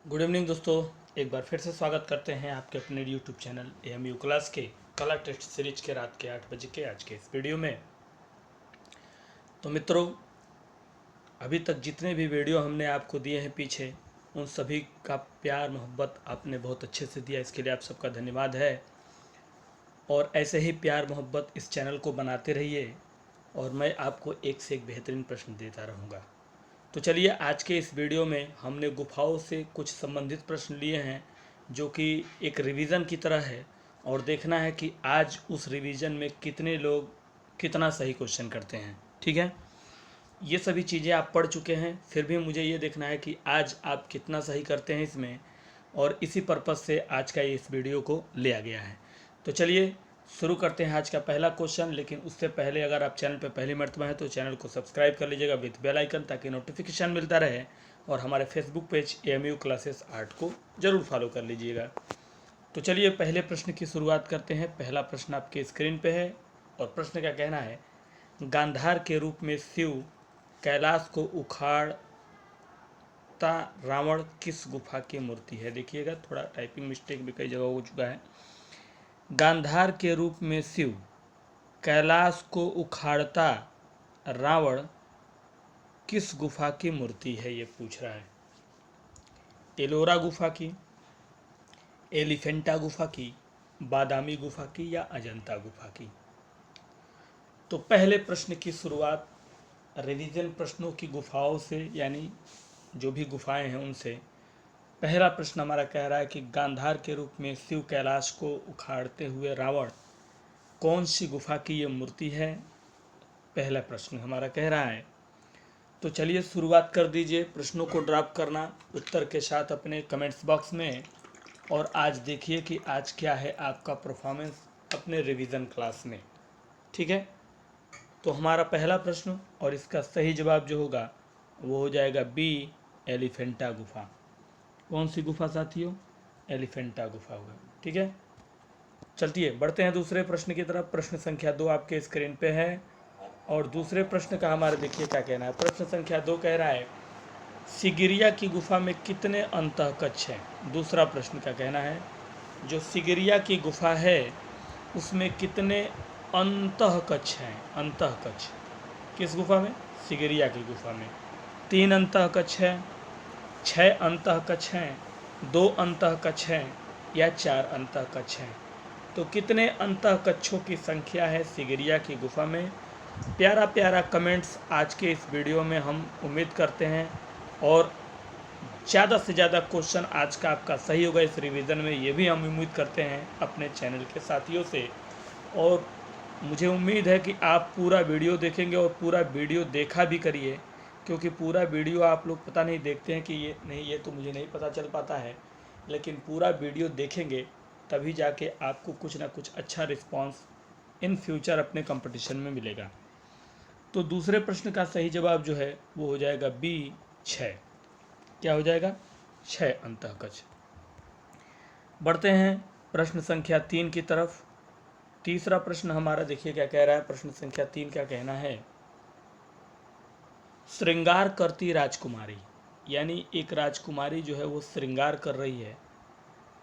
Good evening दोस्तों। एक बार फिर से स्वागत करते हैं आपके अपने यूट्यूब चैनल एएमयू क्लास के कला टेस्ट सीरीज के रात के 8 बजे के आज के इस वीडियो में। तो मित्रों, अभी तक जितने भी वीडियो हमने आपको दिए हैं पीछे, उन सभी का प्यार मोहब्बत आपने बहुत अच्छे से दिया, इसके लिए आप सबका धन्यवाद है। और ऐसे ही प्यार मोहब्बत इस चैनल को बनाते रहिए और मैं आपको एक से एक बेहतरीन प्रश्न देता रहूँगा। तो चलिए, आज के इस वीडियो में हमने गुफाओं से कुछ संबंधित प्रश्न लिए हैं जो कि एक रिवीजन की तरह है, और देखना है कि आज उस रिवीजन में कितने लोग कितना सही क्वेश्चन करते हैं। ठीक है, ये सभी चीज़ें आप पढ़ चुके हैं, फिर भी मुझे ये देखना है कि आज आप कितना सही करते हैं इसमें, और इसी पर्पज़ से आज का ये इस वीडियो को लिया गया है। तो चलिए शुरू करते हैं आज का पहला क्वेश्चन। लेकिन उससे पहले अगर आप चैनल पर पहली मर्तबा हैं तो चैनल को सब्सक्राइब कर लीजिएगा विथ बेल आइकन, ताकि नोटिफिकेशन मिलता रहे। और हमारे फेसबुक पेज एएमयू क्लासेस 8 को ज़रूर फॉलो कर लीजिएगा। तो चलिए पहले प्रश्न की शुरुआत करते हैं। पहला प्रश्न आपके स्क्रीन पे है और प्रश्न का कहना है, गांधार के रूप में शिव कैलाश को उखाड़ता रावण किस गुफा की मूर्ति है। देखिएगा, थोड़ा टाइपिंग मिस्टेक भी कई जगह हो चुका है। गांधार के रूप में शिव कैलाश को उखाड़ता रावण किस गुफा की मूर्ति है, ये पूछ रहा है। एलोरा गुफा की, एलिफेंटा गुफा की, बादामी गुफा की, या अजंता गुफा की। तो पहले प्रश्न की शुरुआत रिवीजन प्रश्नों की गुफाओं से, यानी जो भी गुफाएं हैं उनसे। पहला प्रश्न हमारा कह रहा है कि गांधार के रूप में शिव कैलाश को उखाड़ते हुए रावण कौन सी गुफा की ये मूर्ति है, पहला प्रश्न हमारा कह रहा है। तो चलिए शुरुआत कर दीजिए प्रश्नों को ड्रॉप करना उत्तर के साथ अपने कमेंट्स बॉक्स में। और आज देखिए कि आज क्या है आपका परफॉर्मेंस अपने रिवीजन क्लास में। ठीक है, तो हमारा पहला प्रश्न और इसका सही जवाब जो होगा वो हो जाएगा बी, एलिफेंटा गुफा। कौन सी गुफा साथियों? एलिफेंटा गुफा होगा। ठीक है, चलतिए बढ़ते हैं दूसरे प्रश्न की तरफ। प्रश्न संख्या 2 आपके स्क्रीन पे है और दूसरे प्रश्न का हमारे देखिए क्या कहना है। प्रश्न संख्या 2 कह रहा है, सिगिरिया की गुफा में कितने अंतःकक्ष हैं। दूसरा प्रश्न का कहना है, जो सिगिरिया की गुफा है उसमें कितने अंतःकक्ष हैं। अंतःकक्ष किस गुफा में? सिगिरिया की गुफा में 3 अंतःकक्ष हैं, 6 अंतःकक्ष हैं, 2 अंतःकक्ष हैं, या 4 अंतःकक्ष हैं। तो कितने अंतःकक्षों की संख्या है सिगिरिया की गुफा में? प्यारा प्यारा कमेंट्स आज के इस वीडियो में हम उम्मीद करते हैं, और ज़्यादा से ज़्यादा क्वेश्चन आज का आपका सही होगा इस रिवीजन में, ये भी हम उम्मीद करते हैं अपने चैनल के साथियों से। और मुझे उम्मीद है कि आप पूरा वीडियो देखेंगे और पूरा वीडियो देखा भी करिए, क्योंकि पूरा वीडियो आप लोग पता नहीं देखते हैं कि ये नहीं, ये तो मुझे नहीं पता चल पाता है, लेकिन पूरा वीडियो देखेंगे तभी जाके आपको कुछ ना कुछ अच्छा रिस्पांस इन फ्यूचर अपने कंपटीशन में मिलेगा। तो दूसरे प्रश्न का सही जवाब जो है वो हो जाएगा बी, 6। क्या हो जाएगा? 6 अंतःकक्ष। बढ़ते हैं प्रश्न संख्या 3 की तरफ। तीसरा प्रश्न हमारा देखिए क्या कह रहा है। प्रश्न संख्या 3 क्या कहना है, श्रृंगार करती राजकुमारी, यानी एक राजकुमारी जो है वो श्रृंगार कर रही है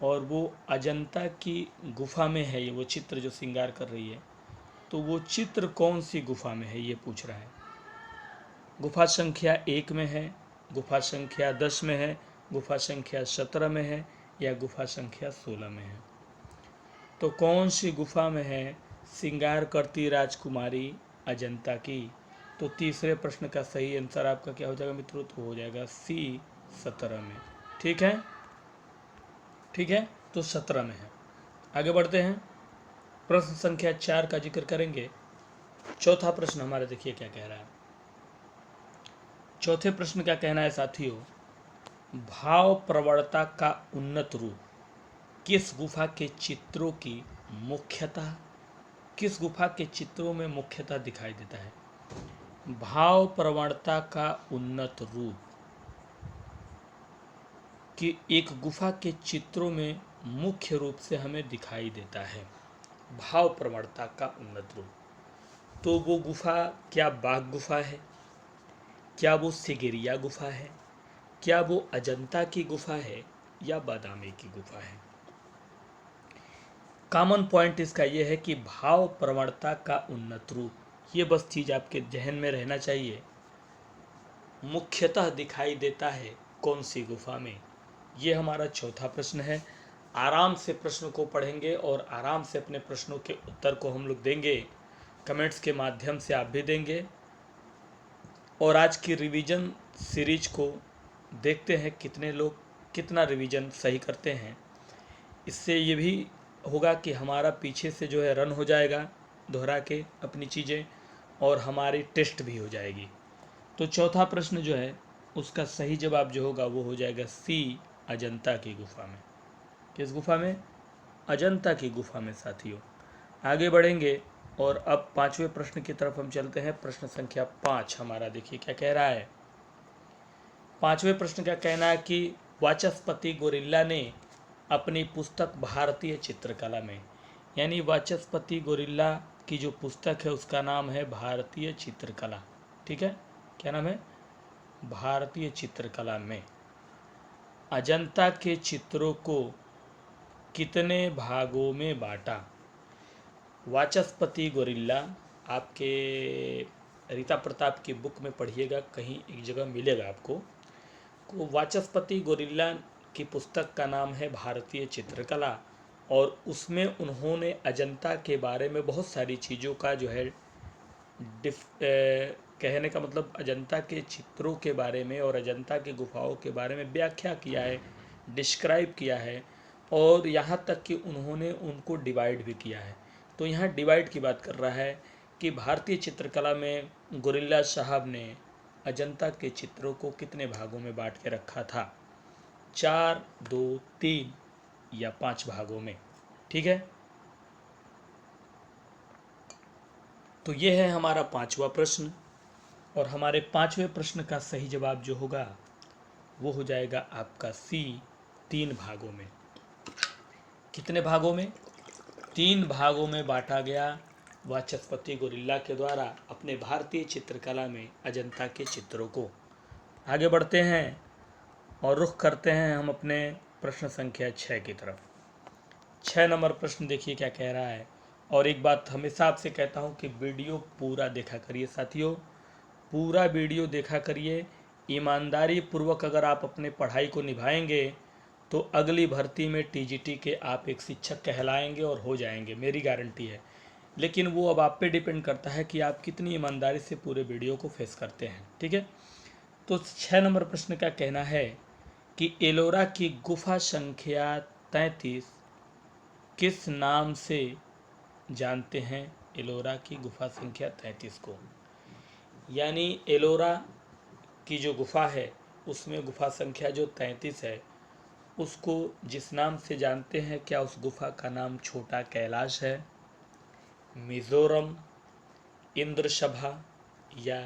और वो अजंता की गुफा में है। ये वो चित्र जो श्रृंगार कर रही है, तो वो चित्र कौन सी गुफा में है ये पूछ रहा है। गुफा संख्या 1 में है, गुफा संख्या 10 में है, गुफा संख्या 17 में है, या गुफा संख्या 16 में है। तो कौन सी गुफा में है श्रृंगार करती राजकुमारी अजंता की? तो तीसरे प्रश्न का सही आंसर आपका क्या हो जाएगा मित्रों? तो हो जाएगा सी, 17 में। ठीक है, ठीक है, तो 17 में है। आगे बढ़ते हैं, प्रश्न संख्या 4 का जिक्र करेंगे। चौथा प्रश्न हमारा देखिए क्या कह रहा है। चौथे प्रश्न का कहना है साथियों, भाव प्रवणता का उन्नत रूप किस गुफा के चित्रों की मुख्यतः, किस गुफा के चित्रों में मुख्यतः दिखाई देता है? भाव प्रवणता का उन्नत रूप कि एक गुफा के चित्रों में मुख्य रूप से हमें दिखाई देता है। भाव प्रवणता का उन्नत रूप, तो वो गुफा क्या बाघ गुफा है, क्या वो सिगिरिया गुफा है, क्या वो अजंता की गुफा है या बादामी की गुफा है? कॉमन पॉइंट इसका ये है कि भाव प्रवणता का उन्नत रूप, ये बस चीज़ आपके जहन में रहना चाहिए। मुख्यतः दिखाई देता है कौन सी गुफा में? ये हमारा चौथा प्रश्न है। आराम से प्रश्न को पढ़ेंगे और आराम से अपने प्रश्नों के उत्तर को हम लोग देंगे, कमेंट्स के माध्यम से आप भी देंगे। और आज की रिवीजन सीरीज को देखते हैं कितने लोग कितना रिवीजन सही करते हैं। इससे ये भी होगा कि हमारा पीछे से जो है रन हो जाएगा दोहरा के अपनी चीज़ें, और हमारी टेस्ट भी हो जाएगी। तो चौथा प्रश्न जो है उसका सही जवाब जो होगा वो हो जाएगा सी, अजंता की गुफा में। किस गुफा में? अजंता की गुफा में साथियों। आगे बढ़ेंगे और अब पांचवें प्रश्न की तरफ हम चलते हैं। प्रश्न संख्या 5 हमारा देखिए क्या कह रहा है। पांचवें प्रश्न का कहना है कि वाचस्पति गोरिल्ला ने अपनी पुस्तक भारतीय चित्रकला में, यानी वाचस्पति गोरिल्ला की जो पुस्तक है उसका नाम है भारतीय चित्रकला। ठीक है, क्या नाम है? भारतीय चित्रकला में अजंता के चित्रों को कितने भागों में बांटा? वाचस्पति गोरिल्ला, आपके रीता प्रताप की बुक में पढ़िएगा, कहीं एक जगह मिलेगा आपको को। वाचस्पति गोरिल्ला की पुस्तक का नाम है भारतीय चित्रकला, और उसमें उन्होंने अजंता के बारे में बहुत सारी चीज़ों का जो है कहने का मतलब अजंता के चित्रों के बारे में और अजंता की गुफाओं के बारे में व्याख्या किया है, डिस्क्राइब किया है, और यहाँ तक कि उन्होंने उनको डिवाइड भी किया है। तो यहाँ डिवाइड की बात कर रहा है कि भारतीय चित्रकला में गोरिल्ला साहब ने अजंता के चित्रों को कितने भागों में बांट के रखा था? 4, 2, 3 या 5 भागों में। ठीक है, तो ये है हमारा पांचवा प्रश्न, और हमारे पांचवें प्रश्न का सही जवाब जो होगा वो हो जाएगा आपका सी, 3 भागों में। कितने भागों में? 3 भागों में बांटा गया वाचस्पति गोरिल्ला के द्वारा अपने भारतीय चित्रकला में अजंता के चित्रों को। आगे बढ़ते हैं और रुख करते हैं हम अपने प्रश्न संख्या 6 की तरफ। 6 नंबर प्रश्न देखिए क्या कह रहा है। और एक बात हमेशा आपसे कहता हूँ कि वीडियो पूरा देखा करिए साथियों, पूरा वीडियो देखा करिए। ईमानदारी पूर्वक अगर आप अपने पढ़ाई को निभाएंगे तो अगली भर्ती में टीजीटी के आप एक शिक्षक कहलाएंगे और हो जाएंगे, मेरी गारंटी है। लेकिन वो अब आप पे डिपेंड करता है कि आप कितनी ईमानदारी से पूरे वीडियो को फेस करते हैं। ठीक है, तो 6 नंबर प्रश्न का कहना है कि एलोरा की गुफा संख्या 33 किस नाम से जानते हैं? एलोरा की गुफा संख्या 33 को, यानी एलोरा की जो गुफा है उसमें गुफा संख्या जो 33 है उसको जिस नाम से जानते हैं, क्या उस गुफा का नाम छोटा कैलाश है, मिजोरम, इंद्र सभा या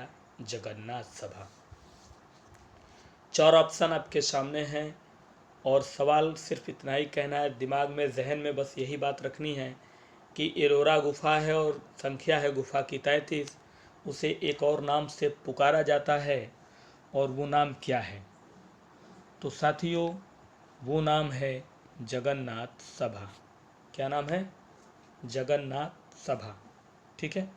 जगन्नाथ सभा? 4 ऑप्शन आपके सामने हैं और सवाल सिर्फ इतना ही कहना है, दिमाग में जहन में बस यही बात रखनी है कि एलोरा गुफा है और संख्या है गुफा की 33, उसे एक और नाम से पुकारा जाता है, और वो नाम क्या है? तो साथियों वो नाम है जगन्नाथ सभा। क्या नाम है? जगन्नाथ सभा। ठीक है,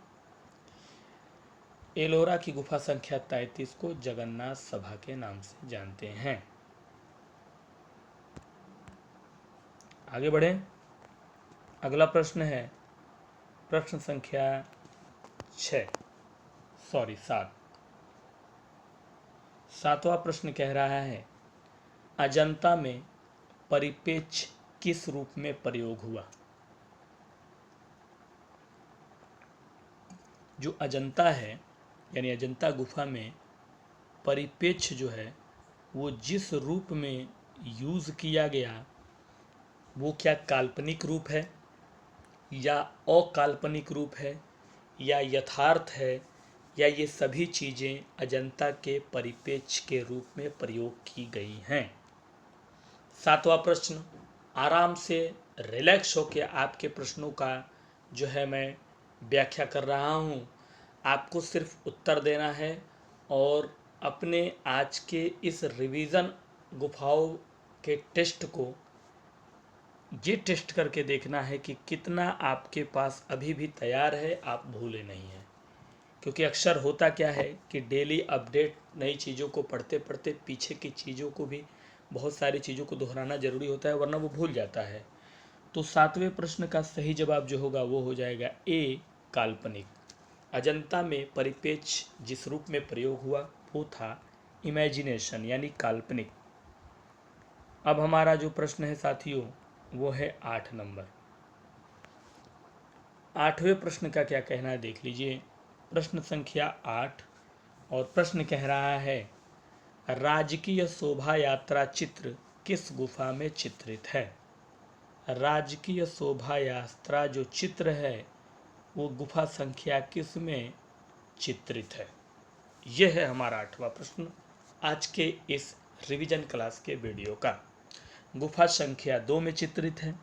एलोरा की गुफा संख्या 33 को जगन्नाथ सभा के नाम से जानते हैं। आगे बढ़ें, अगला प्रश्न है प्रश्न संख्या 7। सातवां प्रश्न कह रहा है अजंता में परिपेक्ष किस रूप में प्रयोग हुआ? जो अजंता है यानी अजंता गुफा में परिपेक्ष जो है वो जिस रूप में यूज किया गया वो क्या काल्पनिक रूप है या अकाल्पनिक रूप है या यथार्थ है, या ये सभी चीज़ें अजंता के परिपेक्ष के रूप में प्रयोग की गई हैं? सातवां प्रश्न, आराम से रिलैक्स होकर आपके प्रश्नों का जो है मैं व्याख्या कर रहा हूँ, आपको सिर्फ उत्तर देना है और अपने आज के इस रिवीजन गुफाओं के टेस्ट को ये टेस्ट करके देखना है कि कितना आपके पास अभी भी तैयार है, आप भूले नहीं हैं। क्योंकि अक्सर होता क्या है कि डेली अपडेट नई चीज़ों को पढ़ते पढ़ते पीछे की चीज़ों को भी, बहुत सारी चीज़ों को दोहराना ज़रूरी होता है, वरना वो भूल जाता है। तो 7वें प्रश्न का सही जवाब जो होगा वो हो जाएगा ए, काल्पनिक। अजंता में परिपेक्ष्य जिस रूप में प्रयोग हुआ वो था इमेजिनेशन, यानी काल्पनिक। अब हमारा जो प्रश्न है साथियों वो है 8 नंबर। 8वें प्रश्न का क्या कहना है देख लीजिए। प्रश्न संख्या 8 और प्रश्न कह रहा है, राजकीय शोभा यात्रा चित्र किस गुफा में चित्रित है। राजकीय शोभा यात्रा जो चित्र है वो गुफा संख्या किस में चित्रित है। यह है हमारा 8वां प्रश्न आज के इस रिवीजन क्लास के वीडियो का। गुफा संख्या 2 में चित्रित है,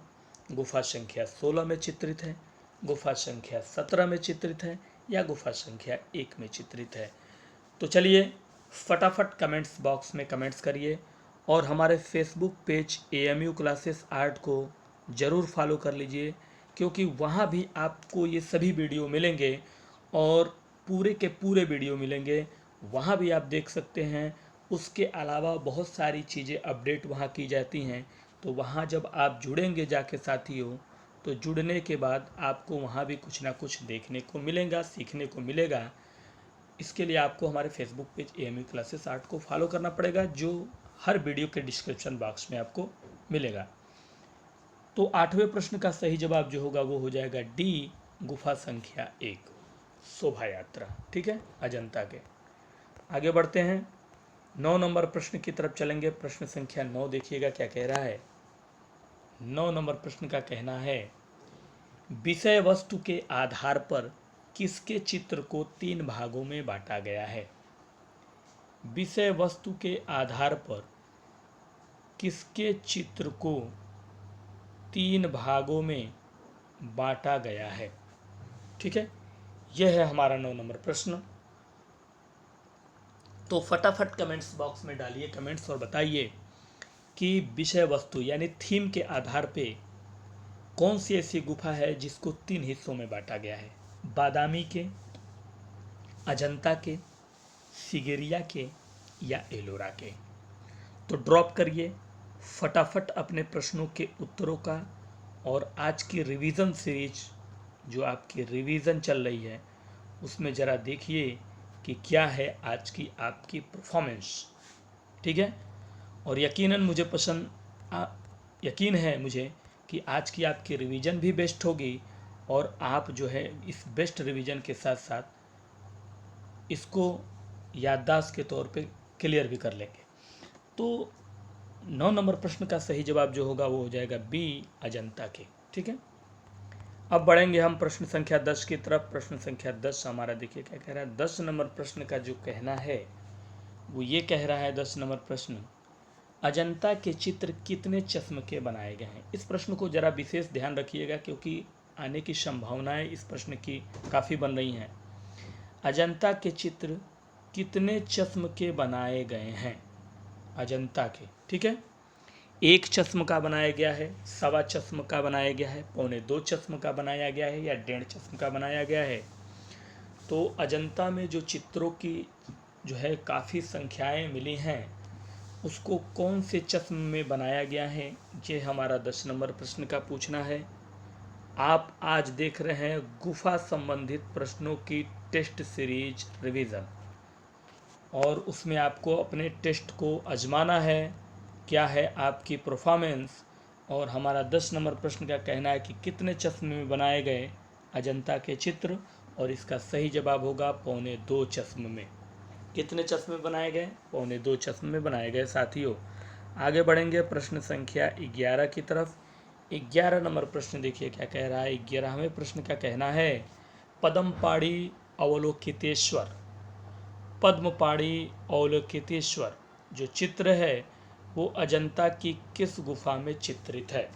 गुफा संख्या 16 में चित्रित है, गुफा संख्या 17 में चित्रित है या गुफा संख्या 1 में चित्रित है। तो चलिए फटाफट कमेंट्स बॉक्स में कमेंट्स करिए और हमारे Facebook page AMU classes art को ज़रूर फॉलो कर लीजिए, क्योंकि वहाँ भी आपको ये सभी वीडियो मिलेंगे और पूरे के पूरे वीडियो मिलेंगे। वहाँ भी आप देख सकते हैं। उसके अलावा बहुत सारी चीज़ें अपडेट वहाँ की जाती हैं। तो वहाँ जब आप जुड़ेंगे जाके साथियों, तो जुड़ने के बाद आपको वहाँ भी कुछ ना कुछ देखने को मिलेगा, सीखने को मिलेगा। इसके लिए आपको हमारे Facebook page AMU classes art को फॉलो करना पड़ेगा, जो हर वीडियो के डिस्क्रिप्शन बॉक्स में आपको मिलेगा। तो 8वें प्रश्न का सही जवाब जो होगा वो हो जाएगा डी, गुफा संख्या 1, शोभा यात्रा। ठीक है, अजंता के। आगे बढ़ते हैं, 9 नंबर प्रश्न की तरफ चलेंगे। प्रश्न संख्या 9 देखिएगा क्या कह रहा है। 9 नंबर प्रश्न का कहना है, विषय वस्तु के आधार पर किसके चित्र को 3 भागों में बांटा गया है। विषय वस्तु के आधार पर किसके चित्र को 3 भागों में बांटा गया है। ठीक है, यह है हमारा 9 नंबर प्रश्न। तो फटाफट कमेंट्स बॉक्स में डालिए कमेंट्स और बताइए कि विषय वस्तु यानी थीम के आधार पे कौन सी ऐसी गुफा है जिसको 3 हिस्सों में बांटा गया है। बादामी के, अजंता के, सिगेरिया के या एलोरा के। तो ड्रॉप करिए फटाफट अपने प्रश्नों के उत्तरों का, और आज की रिवीजन सीरीज जो आपकी रिवीजन चल रही है उसमें ज़रा देखिए कि क्या है आज की आपकी परफॉर्मेंस। ठीक है, और यकीन है मुझे कि आज की आपकी रिवीजन भी बेस्ट होगी, और आप जो है इस बेस्ट रिवीजन के साथ साथ इसको याददाश्त के तौर पे क्लियर भी कर लेंगे। तो 9 नंबर प्रश्न का सही जवाब जो होगा वो हो जाएगा बी, अजंता के। ठीक है, अब बढ़ेंगे हम प्रश्न संख्या 10 की तरफ। प्रश्न संख्या 10 हमारा देखिए क्या कह रहा है। 10 नंबर प्रश्न का जो कहना है वो ये कह रहा है, 10 नंबर प्रश्न, अजंता के चित्र कितने चश्म के बनाए गए हैं। इस प्रश्न को जरा विशेष ध्यान रखिएगा, क्योंकि आने की संभावनाएं इस प्रश्न की काफ़ी बन रही हैं। अजंता के चित्र कितने चश्म के बनाए गए हैं अजंता के। ठीक है, 1 चश्म का बनाया गया है, 1.25 चश्म का बनाया गया है, 1.25 चश्म का बनाया गया है या 1.5 चश्म का बनाया गया है। तो अजंता में जो चित्रों की जो है काफ़ी संख्याएं मिली हैं, उसको कौन से चश्म में बनाया गया है, ये हमारा 10 नंबर प्रश्न का पूछना है। आप आज देख रहे हैं गुफा संबंधित प्रश्नों की टेस्ट सीरीज रिवीजन, और उसमें आपको अपने टेस्ट को आजमाना है, क्या है आपकी परफॉर्मेंस। और हमारा 10 नंबर प्रश्न का कहना है कि कितने चश्मे में बनाए गए अजंता के चित्र, और इसका सही जवाब होगा 1.25 चश्म में। कितने चश्मे बनाए गए, 1.25 चश्मे में बनाए गए। साथियों आगे बढ़ेंगे प्रश्न संख्या 11 की तरफ। 11 नंबर प्रश्न देखिए क्या कह रहा है। 11वें प्रश्न का कहना है, पद्मपाणी अवलोकितेश्वर, पद्मपाणी अवलोकितेश्वर जो चित्र है वो अजंता की किस गुफा में चित्रित है।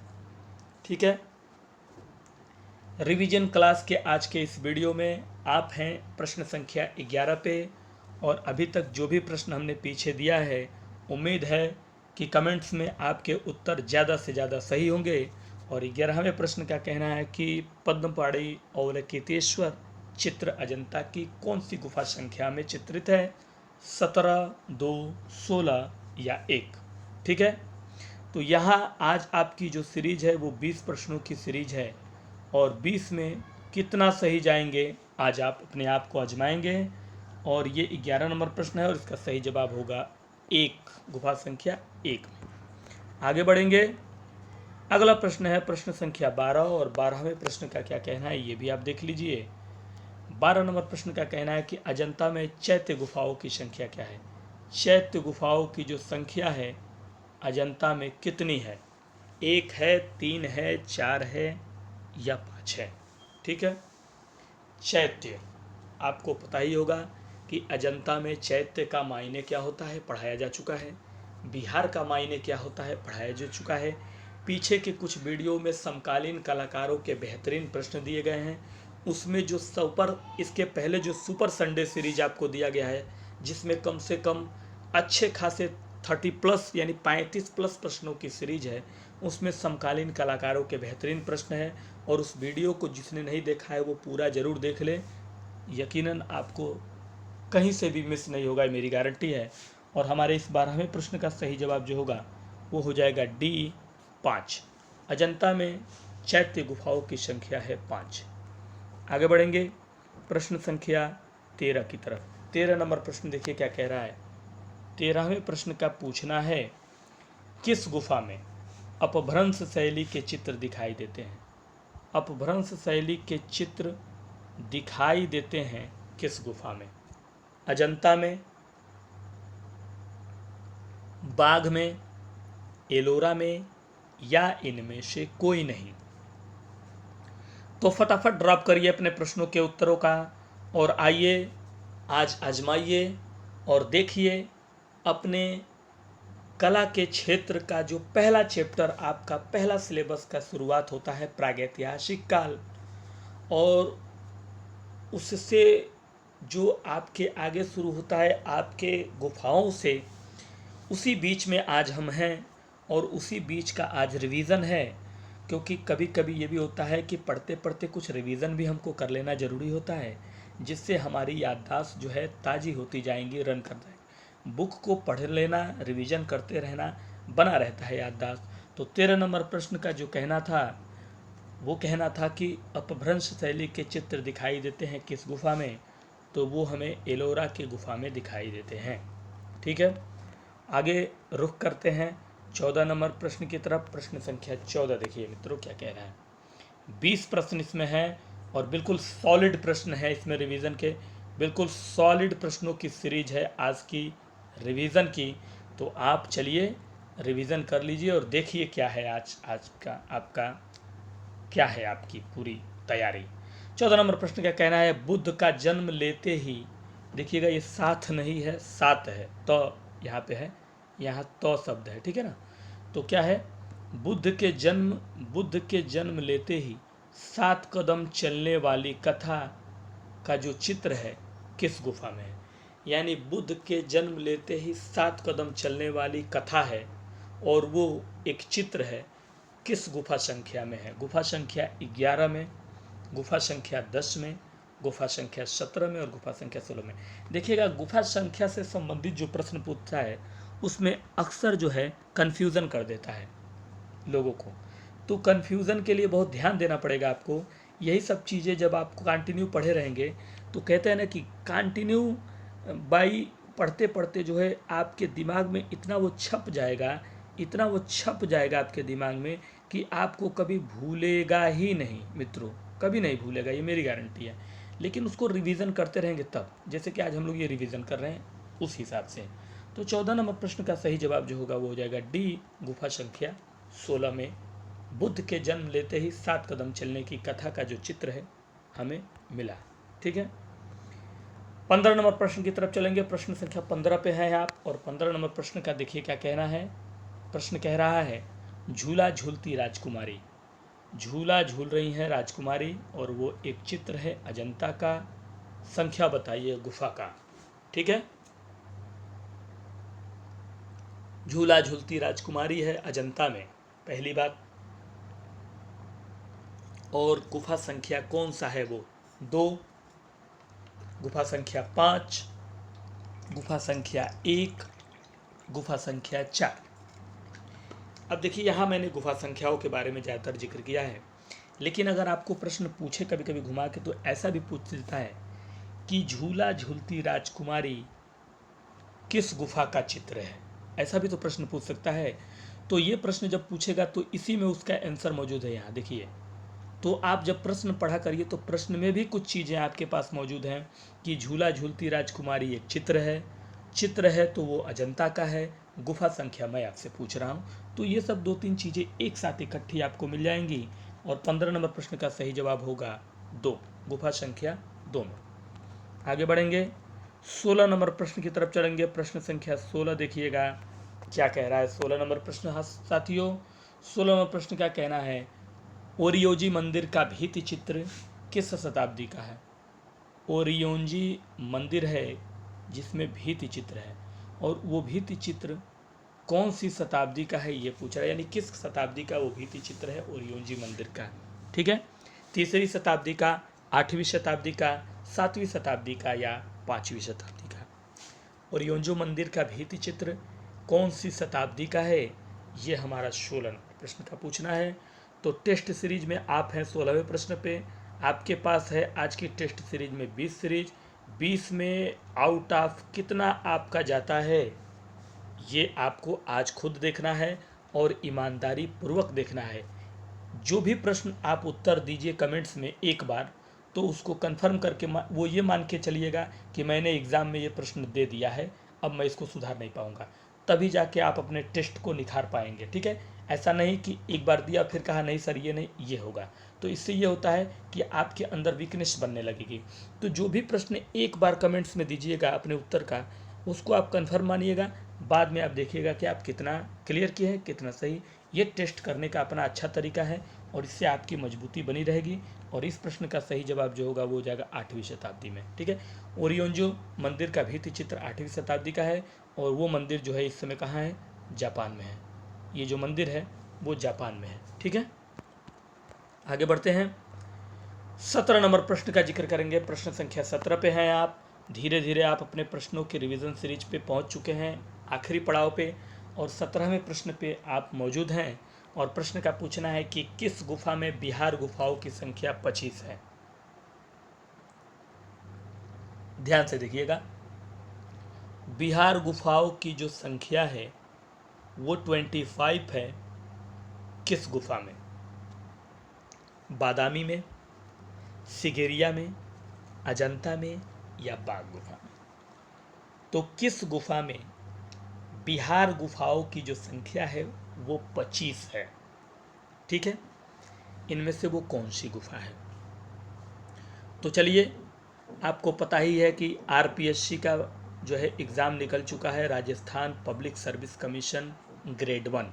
ठीक है, रिवीजन क्लास के आज के इस वीडियो में आप हैं प्रश्न संख्या 11 पे, और अभी तक जो भी प्रश्न हमने पीछे दिया है, उम्मीद है कि कमेंट्स में आपके उत्तर ज़्यादा से ज़्यादा सही होंगे। और 11वें प्रश्न का कहना है कि पद्मपाणी अवलोकितेश्वर चित्र अजंता की कौन सी गुफा संख्या में चित्रित है? 17, 2, 16 या 1। ठीक है, तो यहाँ आज आपकी जो सीरीज है वो 20 प्रश्नों की सीरीज है, और 20 में कितना सही जाएंगे आज आप अपने आप को आजमाएंगे। और ये 11 नंबर प्रश्न है और इसका सही जवाब होगा 1, गुफा संख्या 1 में। आगे बढ़ेंगे। अगला प्रश्न है प्रश्न संख्या 12, और 12वें प्रश्न का क्या कहना है ये भी आप देख लीजिए। 12 नंबर प्रश्न का कहना है कि अजंता में चैत्य गुफाओं की संख्या क्या है? चैत्य गुफाओं की जो संख्या है अजंता में कितनी है? 1 है, 3 है, 4 है या 5 है? ठीक है, चैत्य आपको पता ही होगा कि अजंता में चैत्य का मायने क्या होता है, पढ़ाया जा चुका है। बिहार का मायने क्या होता है, पढ़ाया जा चुका है। पीछे के कुछ वीडियो में समकालीन कलाकारों के बेहतरीन प्रश्न दिए गए हैं। उसमें जो इसके पहले जो सुपर संडे सीरीज आपको दिया गया है, जिसमें कम से कम अच्छे खासे 30+ यानी 35+ प्रश्नों की सीरीज है, उसमें समकालीन कलाकारों के बेहतरीन प्रश्न हैं। और उस वीडियो को जिसने नहीं देखा है वो पूरा ज़रूर देख ले, यकीनन आपको कहीं से भी मिस नहीं होगा, मेरी गारंटी है। और हमारे इस 12वें प्रश्न का सही जवाब जो होगा वो हो जाएगा डी, 5। अजंता में चैत्य गुफाओं की संख्या है 5। आगे बढ़ेंगे प्रश्न संख्या 13 की तरफ। 13 नंबर प्रश्न देखिए क्या कह रहा है। 13वें प्रश्न का पूछना है, किस गुफा में अपभ्रंश शैली के चित्र दिखाई देते हैं? अपभ्रंश शैली के चित्र दिखाई देते हैं किस गुफा में? अजंता में, बाघ में, एलोरा में या इनमें से कोई नहीं? तो फटाफट ड्रॉप करिए अपने प्रश्नों के उत्तरों का, और आइए आज आजमाइए और देखिए अपने कला के क्षेत्र का जो पहला चैप्टर, आपका पहला सिलेबस का शुरुआत होता है प्रागैतिहासिक काल, और उससे जो आपके आगे शुरू होता है आपके गुफाओं से, उसी बीच में आज हम हैं और उसी बीच का आज रिवीजन है। क्योंकि कभी कभी ये भी होता है कि पढ़ते पढ़ते कुछ रिवीजन भी हमको कर लेना ज़रूरी होता है, जिससे हमारी याददाश्त जो है ताज़ी होती जाएंगी, रन कर जाएगी। बुक को पढ़ लेना, रिवीजन करते रहना, बना रहता है याददाश्त। तो 13 नंबर प्रश्न का जो कहना था वो कहना था कि अपभ्रंश शैली के चित्र दिखाई देते हैं किस गुफा में? तो वो हमें एलोरा की गुफा में दिखाई देते हैं। ठीक है, आगे रुख करते हैं 14 नंबर प्रश्न की तरफ। प्रश्न संख्या 14 देखिए मित्रों क्या कह रहा है। 20 प्रश्न इसमें हैं और बिल्कुल सॉलिड प्रश्न है इसमें, रिवीजन के बिल्कुल सॉलिड प्रश्नों की सीरीज है आज की रिवीजन की। तो आप चलिए रिवीजन कर लीजिए और देखिए क्या है आज का आपका क्या है आपकी पूरी तैयारी। 14 नंबर प्रश्न का कहना है, बुद्ध का जन्म लेते ही, देखिएगा ये साथ नहीं है, सात है, तो यहाँ पे है, यहाँ तो शब्द है, ठीक है ना। तो क्या है, बुद्ध के जन्म लेते ही 7 कदम चलने वाली कथा का जो चित्र है किस गुफा में है? यानी बुद्ध के जन्म लेते ही 7 कदम चलने वाली कथा है और वो एक चित्र है, किस गुफा संख्या में है? गुफा संख्या 11 में, गुफा संख्या 10 में, गुफा संख्या 17 में और गुफा संख्या 16 में। देखिएगा गुफा संख्या से संबंधित जो प्रश्न पूछता है उसमें अक्सर जो है कन्फ्यूज़न कर देता है लोगों को। तो कन्फ्यूज़न के लिए बहुत ध्यान देना पड़ेगा आपको। यही सब चीज़ें जब आप कंटिन्यू पढ़े रहेंगे तो कहते हैं ना कि कंटिन्यू बाई पढ़ते पढ़ते जो है आपके दिमाग में इतना वो छप जाएगा आपके दिमाग में कि आपको कभी भूलेगा ही नहीं मित्रों, कभी नहीं भूलेगा, ये मेरी गारंटी है। लेकिन उसको रिवीजन करते रहेंगे तब, जैसे कि आज हम लोग ये रिवीजन कर रहे हैं उस हिसाब से। तो 14 नंबर प्रश्न का सही जवाब जो होगा वो हो जाएगा डी, गुफा संख्या 16 में बुद्ध के जन्म लेते ही 7 कदम चलने की कथा का जो चित्र है हमें मिला। ठीक है, 15 नंबर प्रश्न की तरफ चलेंगे। प्रश्न संख्या 15 पे है आप, और 15 नंबर प्रश्न का देखिए क्या कहना है। प्रश्न कह रहा है, झूला झूलती राजकुमारी, झूला झूल रही हैं राजकुमारी और वो एक चित्र है अजंता का, संख्या बताइए गुफा का। ठीक है। झूला झूलती राजकुमारी है अजंता में, पहली बात। और गुफा संख्या कौन सा है वो 2, गुफा संख्या 5, गुफा संख्या 1, गुफा संख्या 4। अब देखिए यहाँ मैंने गुफा संख्याओं के बारे में ज़्यादातर जिक्र किया है, लेकिन अगर आपको प्रश्न पूछे कभी कभी घुमा के तो ऐसा भी पूछ देता है कि झूला झूलती राजकुमारी किस गुफा का चित्र है, ऐसा भी तो प्रश्न पूछ सकता है। तो ये प्रश्न जब पूछेगा तो इसी में उसका आंसर मौजूद है यहाँ देखिए। तो आप जब प्रश्न पढ़ा करिए तो प्रश्न में भी कुछ चीज़ें आपके पास मौजूद हैं कि झूला झूलती राजकुमारी एक चित्र है तो वो अजंता का है, गुफा संख्या मैं आपसे पूछ रहा हूँ। तो ये सब 2-3 चीज़ें एक साथ इकट्ठी आपको मिल जाएंगी और 15 नंबर प्रश्न का सही जवाब होगा 2, गुफा संख्या 2 में। आगे बढ़ेंगे 16 नंबर प्रश्न की तरफ चलेंगे। प्रश्न संख्या 16 देखिएगा क्या कह रहा है 16 नंबर प्रश्न। हाँ साथियों, 16 नंबर प्रश्न क्या कहना है, ओरियोंजी मंदिर का भित्ति चित्र किस शताब्दी का है। ओरियोंजी मंदिर है जिसमें भित्ति चित्र है और वो भित्ति चित्र कौन सी शताब्दी का है ये पूछ रहा है, यानी किस शताब्दी का वो भित्ति चित्र है ओरियोंजी मंदिर का। ठीक है, 3री शताब्दी का, 8वीं शताब्दी का, 7वीं शताब्दी का या 5वीं शताब्दी का। ओरियोंजी मंदिर का भित्ति चित्र कौन सी शताब्दी का है, ये हमारा 16 नंबर प्रश्न का पूछना है। तो टेस्ट सीरीज में आप हैं 16वें प्रश्न पे। आपके पास है आज की टेस्ट सीरीज में 20 सीरीज, 20 में आउट ऑफ कितना आपका जाता है ये आपको आज खुद देखना है और ईमानदारी पूर्वक देखना है। जो भी प्रश्न आप उत्तर दीजिए कमेंट्स में एक बार, तो उसको कंफर्म करके वो ये मान के चलिएगा कि मैंने एग्ज़ाम में ये प्रश्न दे दिया है, अब मैं इसको सुधार नहीं पाऊंगा, तभी जाके आप अपने टेस्ट को निखार पाएंगे। ठीक है, ऐसा नहीं कि एक बार दिया फिर कहा नहीं सर ये नहीं, ये होगा। तो इससे ये होता है कि आपके अंदर वीकनेस बनने लगेगी। तो जो भी प्रश्न एक बार कमेंट्स में दीजिएगा अपने उत्तर का, उसको आप कंफर्म मानिएगा, बाद में आप देखिएगा कि आप कितना क्लियर किए हैं, कितना सही। ये टेस्ट करने का अपना अच्छा तरीका है और इससे आपकी मजबूती बनी रहेगी। और इस प्रश्न का सही जवाब जो होगा वो हो जाएगा 8वीं शताब्दी में। ठीक है, ओरियोंजी मंदिर का भित्ति चित्र 8वीं शताब्दी का है और वो मंदिर जो है इस समय कहाँ है, जापान में है। ये जो मंदिर है वो जापान में है। ठीक है, आगे बढ़ते हैं। 17 नंबर प्रश्न का जिक्र करेंगे। प्रश्न संख्या 17 पे हैं आप। धीरे धीरे आप अपने प्रश्नों के रिवीजन सीरीज पे पहुंच चुके हैं, आखिरी पड़ाव पे, और 17वें प्रश्न पे आप मौजूद हैं। और प्रश्न का पूछना है कि किस गुफा में बिहार गुफाओं की संख्या 25 है। ध्यान से देखिएगा, बिहार गुफाओं की जो संख्या है वो 25 है। किस गुफा में, बादामी में, सिगेरिया में, अजंता में या बाघ गुफा में। तो किस गुफा में बिहार गुफाओं की जो संख्या है वो 25 है। ठीक है, इनमें से वो कौन सी गुफा है। तो चलिए, आपको पता ही है कि आरपीएससी का जो है एग्ज़ाम निकल चुका है, Rajasthan public service commission grade 1।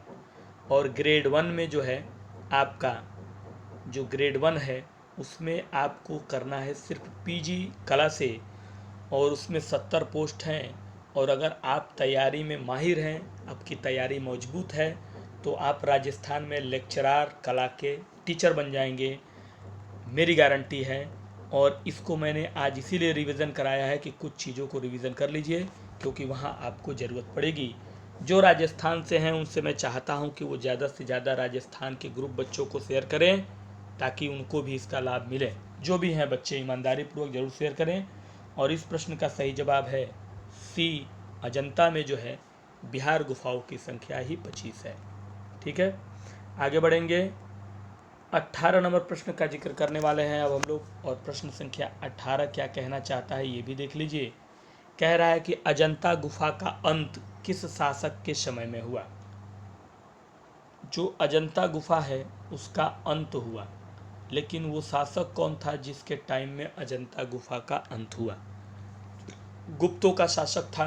और ग्रेड 1 में जो है आपका जो ग्रेड 1 है उसमें आपको करना है सिर्फ पीजी कला से, और उसमें 70 पोस्ट हैं। और अगर आप तैयारी में माहिर हैं, आपकी तैयारी मजबूत है, तो आप राजस्थान में लेक्चरार कला के टीचर बन जाएंगे, मेरी गारंटी है। और इसको मैंने आज इसीलिए रिवीजन कराया है कि कुछ चीज़ों को रिवीजन कर लीजिए, क्योंकि वहाँ आपको ज़रूरत पड़ेगी। जो राजस्थान से हैं उनसे मैं चाहता हूँ कि वो ज़्यादा से ज़्यादा राजस्थान के ग्रुप बच्चों को शेयर करें ताकि उनको भी इसका लाभ मिले। जो भी हैं बच्चे ईमानदारी पूर्वक ज़रूर शेयर करें। और इस प्रश्न का सही जवाब है सी, अजंता में जो है बिहार गुफाओं की संख्या ही 25 है। ठीक है, आगे बढ़ेंगे। 18 नंबर प्रश्न का जिक्र करने वाले हैं अब हम लोग, और प्रश्न संख्या 18 क्या कहना चाहता है ये भी देख लीजिए। कह रहा है कि अजंता गुफा का अंत किस शासक के समय में हुआ। जो अजंता गुफा है उसका अंत हुआ, लेकिन वो शासक कौन था जिसके टाइम में अजंता गुफा का अंत हुआ। गुप्तों का शासक था,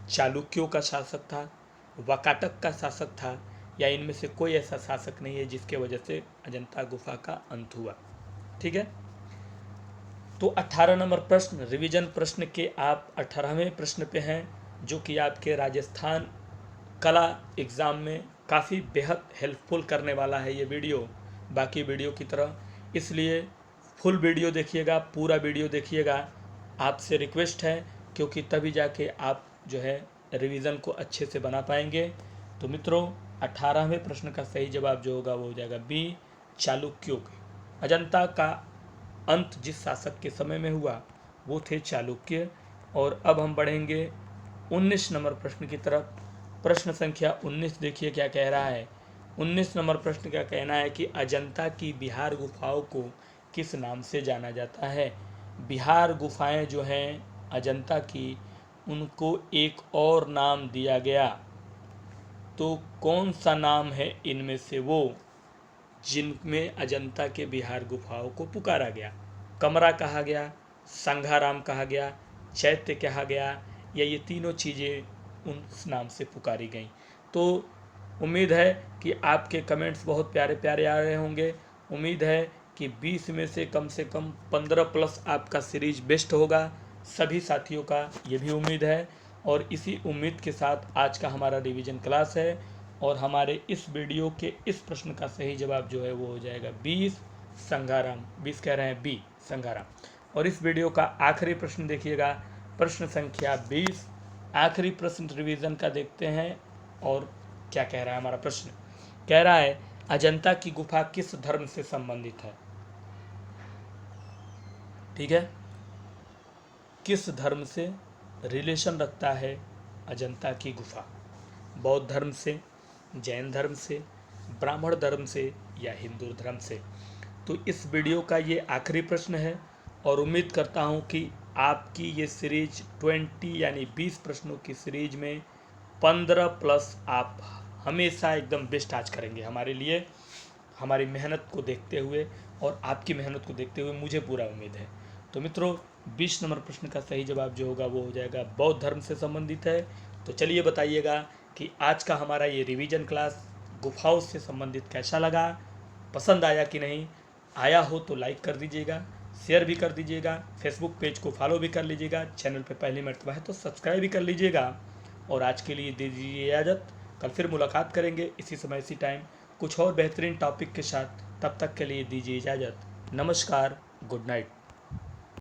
चालुक्यों का शासक था, वाकाटक का शासक था, या इनमें से कोई ऐसा शासक नहीं है जिसके वजह से अजंता गुफा का अंत हुआ। ठीक है, तो 18 नंबर प्रश्न रिवीजन प्रश्न के आप 18वें प्रश्न पे हैं, जो कि आपके राजस्थान कला एग्ज़ाम में काफ़ी बेहद हेल्पफुल करने वाला है ये वीडियो, बाकी वीडियो की तरह। इसलिए फुल वीडियो देखिएगा, पूरा वीडियो देखिएगा, आपसे रिक्वेस्ट है, क्योंकि तभी जाके आप जो है रिवीजन को अच्छे से बना पाएंगे। तो मित्रों 18वें प्रश्न का सही जवाब जो होगा वो हो जाएगा बी, चालुक्यों के। अजंता का अंत जिस शासक के समय में हुआ वो थे चालुक्य। और अब हम बढ़ेंगे 19 नंबर प्रश्न की तरफ। प्रश्न संख्या 19 देखिए क्या कह रहा है। 19 नंबर प्रश्न का कहना है कि अजंता की बिहार गुफाओं को किस नाम से जाना जाता है। बिहार गुफाएं जो हैं अजंता की, उनको एक और नाम दिया गया, तो कौन सा नाम है इनमें से वो जिनमें अजंता के बिहार गुफाओं को पुकारा गया। कमरा कहा गया, संघाराम कहा गया, चैत्य कहा गया, या ये तीनों चीज़ें उस नाम से पुकारी गईं। तो उम्मीद है कि आपके कमेंट्स बहुत प्यारे प्यारे आ रहे होंगे। उम्मीद है कि 20 में से कम 15 प्लस आपका सीरीज बेस्ट होगा, सभी साथियों का ये भी उम्मीद है। और इसी उम्मीद के साथ आज का हमारा रिवीजन क्लास है, और हमारे इस वीडियो के इस प्रश्न का सही जवाब जो है वो हो जाएगा 20 संघाराम। 20 कह रहे हैं बी संघाराम। और इस वीडियो का आखिरी प्रश्न देखिएगा, प्रश्न संख्या 20, आखिरी प्रश्न रिवीजन का देखते हैं। और क्या कह रहा है हमारा प्रश्न, कह रहा है अजंता की गुफा किस धर्म से संबंधित है। ठीक है, किस धर्म से रिलेशन रखता है अजंता की गुफा, बौद्ध धर्म से, जैन धर्म से, ब्राह्मण धर्म से, या हिंदू धर्म से। तो इस वीडियो का ये आखिरी प्रश्न है, और उम्मीद करता हूँ कि आपकी ये सीरीज 20 यानी 20 प्रश्नों की सीरीज में 15 प्लस आप हमेशा एकदम बेस्ट आज करेंगे हमारे लिए। हमारी मेहनत को देखते हुए और आपकी मेहनत को देखते हुए मुझे पूरा उम्मीद है। तो मित्रों 20 नंबर प्रश्न का सही जवाब जो होगा वो हो जाएगा बौद्ध धर्म से संबंधित है। तो चलिए बताइएगा कि आज का हमारा ये रिवीजन क्लास गुफाओं से संबंधित कैसा लगा, पसंद आया कि नहीं। आया हो तो लाइक कर दीजिएगा, शेयर भी कर दीजिएगा, फेसबुक पेज को फॉलो भी कर लीजिएगा, चैनल पे पहली मर्तबा है तो सब्सक्राइब भी कर लीजिएगा। और आज के लिए दीजिए इजाज़त, कल फिर मुलाकात करेंगे इसी समय इसी टाइम कुछ और बेहतरीन टॉपिक के साथ। तब तक के लिए दीजिए इजाज़त। नमस्कार, गुड नाइट।